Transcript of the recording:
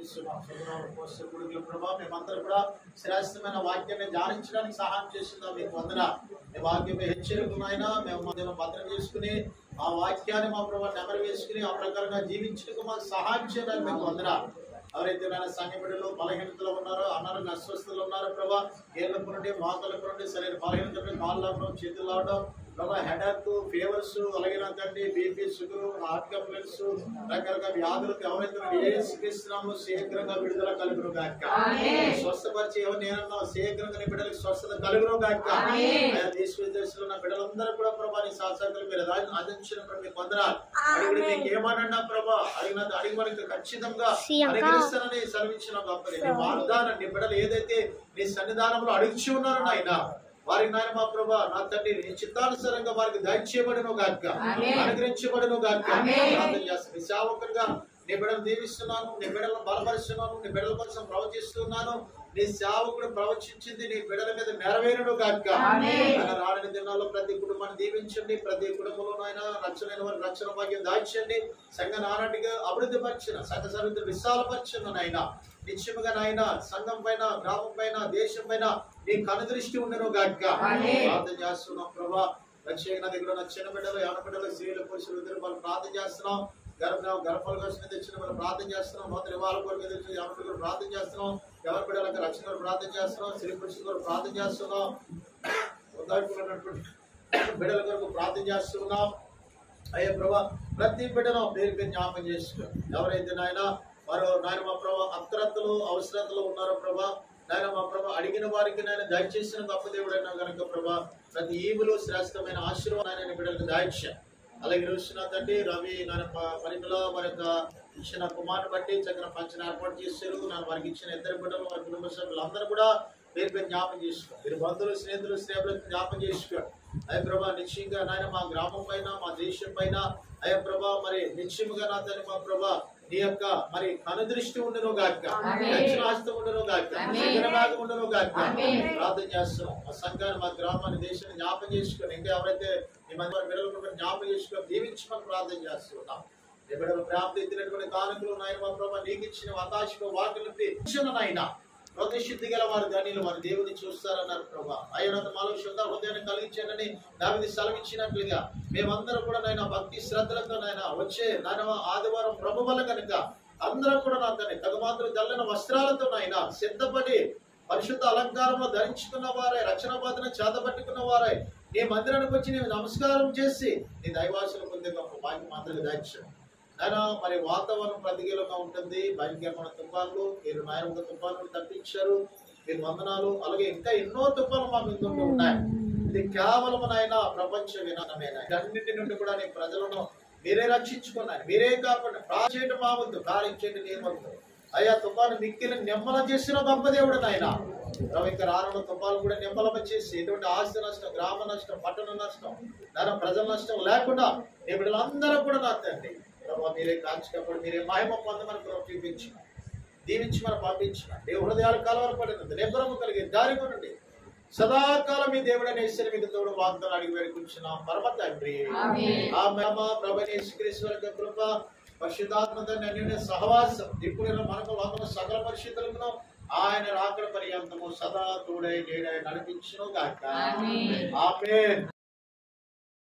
స్తుతిస్తున్నాం. ప్రభా మేమందరూ కూడా శ్రేష్టమైన వాక్యాన్ని ధ్యానించడానికి సహాయం చేస్తున్నాం. మీకు వందనాలు. మీ వాక్యం హెచ్చరికనైనా మేము మధ్యలో భద్రం చేసుకుని ఆ వాక్యాన్ని మా ప్రభావ నెమరు వేసుకుని ఆ ప్రకారంగా జీవించడానికి మాకు సహాయం చేయడానికి మీకు వందనాలు. ఎవరైతే నా సంఘ బిడ్డలు బలహీనతలో ఉన్నారో, అనారోగ్య అస్వస్థతలు ఉన్నారో ప్రభా, ఏళ్ళకు నుండి మోకాళ్ళకు నుండి సరైన బలహీనత, కాళ్ళు లావడం, చేతులు లావడం ప్రభా, హెడక్, ఫీవర్స్, అలాగే తండ్రి బీపీ, షుగర్, హార్ట్ కంప్లైంట్స్, రకరకాల వ్యాధులకు ఎవరైతే ఏసుక్రీస్తునామములో శీఘ్రంగా విడుదల కలుగును గాక. స్వస్థపరిచి ఎవరు నేనన్నా శీఘ్రంగా నీ బిడ్డలకు స్వస్థత కలుగును గాక. దేశ విదేశంలో ఉన్న బిడ్డలందరూ కూడా ప్రభా నీ సాక్షాత్తులు మీరు ఆదించినప్పుడు మీకు వందనాలు. అడిగి మీకు ఏమన్నా ప్రభా అడిగి మనకి ఖచ్చితంగా అనుగ్రహిస్తానని సెలవించిన గొప్పది నీ వాగ్దానం. నీ బిడ్డలు ఏదైతే నీ సన్నిధానంలో అడిగి ఉన్నారో నాయన వారికి నాయన మా ప్రభా నా తండ్రి నీ చిత్తానుసారంగా వారికి దయచేయబడును గాక, అనుగ్రహించబడును గాక. ప్రార్థన చేస్తాను. నీ సేవకునిగా నీ బిడ్డలు దీవిస్తున్నాను, నీ బిడ్డలను బలపరుస్తున్నాను, నీ బిడ్డల కోసం ప్రవచిస్తున్నాను. నీ సేవకుడు ప్రవచించింది నీ బిడ్డల మీద నెరవేరును గాక. రాని దినాల్లో ప్రతి కుటుంబాన్ని దీవించండి. ప్రతి కుటుంబంలో ఆయన రక్షణ వారి రక్షణ భాగ్యం దాల్చండి. సంఘ నానాటిగా అభివృద్ధి పరిచిన సంఘ సమితులు విశాలపరిచిన నాయన నిశ్చయముగా నాయన సంఘం పైన, గ్రామం పైన, దేశం పైన నీ కనుదృష్టి ఉండను గాక. ప్రార్థన చేస్తున్నాం ప్రభా. రక్షణ దగ్గర ఉన్న చిన్న బిడ్డలు, యవన బిడ్డలు, స్త్రీలు, పురుషులు ఇద్దరు వాళ్ళు ప్రార్థన చేస్తున్నాం. గర్భాల కోసం తెచ్చిన వాళ్ళు ప్రార్థన చేస్తున్నాం. నూతన వివాహాల కొరకు తెచ్చిన యవన బిడ్డలు ప్రార్థన చేస్తున్నాం. ఎవరి బిడ్డలకు రక్షణ ప్రార్థన చేస్తున్నాం. స్త్రీ పురుషుల కొరకు ప్రార్థన చేస్తున్నాం. బిడ్డల కొరకు ప్రార్థన చేస్తున్నాం. అయ్యే ప్రభా ప్రతి బిడ్డను పేరు పేరు జ్ఞాపకం చేసుకో. ఎవరైతే నాయన వారు నాయన మా ప్రభా అక్రతలు అవసరతలు ఉన్నారో ప్రభా, నాయన మా ప్రభా అడిగిన వారికి నాయన దయచేసిన గొప్ప దేవుడైనా కనుక ప్రభా ప్రతి ఈవులు శ్రేష్టమైన ఆశీర్వాదాన్ని బిడ్డలకు దాయిచ్చా. అలాగే చూసిన తండ్రి రవి నాయన పరిమిలో వారి యొక్క ఇచ్చిన కుమారుని బట్టి చక్కన పంచన ఏర్పాటు చేశారు. నాకు వారికి ఇచ్చిన ఇద్దరు బిడ్డలు, వారి కుటుంబ సభ్యులందరూ కూడా పేరు పేరు జ్ఞాపకం చేసుకో. మీరు బంధువులు, స్నేహితులు, స్నేహితులకు జ్ఞాపకం చేసుకో. అయ్య ప్రభా నిశ్చయంగా నాయన మా గ్రామం పైన, మా దేశం పైన అయ్య ప్రభా మరి నిశ్చయముగా నా తండ్రి మా ప్రభా నీ యొక్క మరి కనుదృష్టి ఉండను గాక, దక్షిణాస్తం ఉండను గాక, భాగం ఉండను గాక. ప్రార్థన చేస్తున్నాం. మా సంఘాన్ని, మా గ్రామాన్ని, దేశాన్ని జ్ఞాపకం చేసుకొని ఇంకా ఎవరైతే ఈ మంది వారి బిడ్డలు జ్ఞాపకం చేసుకొని దీవించమని ప్రార్థన చేస్తున్నాం. నీ బిడ్డలు ప్రాప్తి ఎత్తినటువంటి కానుకలు నాయన మా ప్రభా నీకు ఇచ్చిన అవకాశం వాటిని నాయన ప్రతిశుద్ధి గల వారు ధనియులు, వారి దేవుని చూస్తారన్నారు ప్రభా. ఆయన మాలో శుద్ధ హృదయాన్ని కలిగించానని దావిది సెలవిచ్చినట్లుగా మేమందరం కూడా నాయన భక్తి శ్రద్ధలతో నాయన వచ్చే నాయన ఆదివారం ప్రభు వల్ల కనుక అందరం కూడా నా తన తగుమాత్రం తెల్లని వస్త్రాలతో నాయన సిద్ధపడి పరిశుద్ధ అలంకారంలో ధరించుకున్న వారై, రక్షణ బాధను చేతపట్టుకున్న వారై నీ మందిరానికి వచ్చి నేను నమస్కారం చేసి నీ దైవాసులు పొందే గొప్ప భాగ్యం మాత్రమే దాయిచ్చాను. ఆయన మరి వాతావరణం ప్రతికూలంగా ఉంటుంది. భయంకరమైన తుఫాన్లు మీరు నాయన తుఫాన్లు తప్పించారు. మీరు వందనాలు. అలాగే ఇంకా ఎన్నో తుఫాన్లు మా మీద ఉన్నాయి. ఇది కేవలం నాయన ప్రపంచ విధానమేనా. అన్నింటి నుండి కూడా నీ ప్రజలను మీరే రక్షించుకున్నారు. మీరే కాకుండా ప్రాచేయడం మా వద్దు, కారించేది నీ వద్దు. అయ్యా తుఫాను మిక్కిలి నిమ్మల చేసిన గొప్ప దేవుడు నాయన. ఇంకా రానున్న తుఫాను కూడా నిమ్మలం చేసి ఎటువంటి ఆస్తి నష్టం, గ్రామ నష్టం, పట్టణ నష్టం, దాని ప్రజల నష్టం లేకుండా నీ బిడ్డలందరూ కూడా నా తండ్రి ప్రభావ మీరే కాల్చుకప్పుడు మీరే మహిమ పొందమని ప్రభు చూపించిన దీవించి మనం పంపించిన ఏ హృదయాలు కలవరపడినది నిబ్బరము కలిగి దారి కొనండి. సదాకాలం మీ దేవుడైన యేసు మీకు తోడు వాగ్దానం అడిగి వేడుకుంటున్నాం పరమ తండ్రి. ప్రభువైన యేసుక్రీస్తు కృప, పరిశుద్ధాత్మ తండ్రి సహవాసం ఇప్పుడు మనకు లోకం సకల పరిశుద్ధులను ఆయన రాకడ పర్యంతము సదా తోడై నడిపించును గాక. ఆమేన్.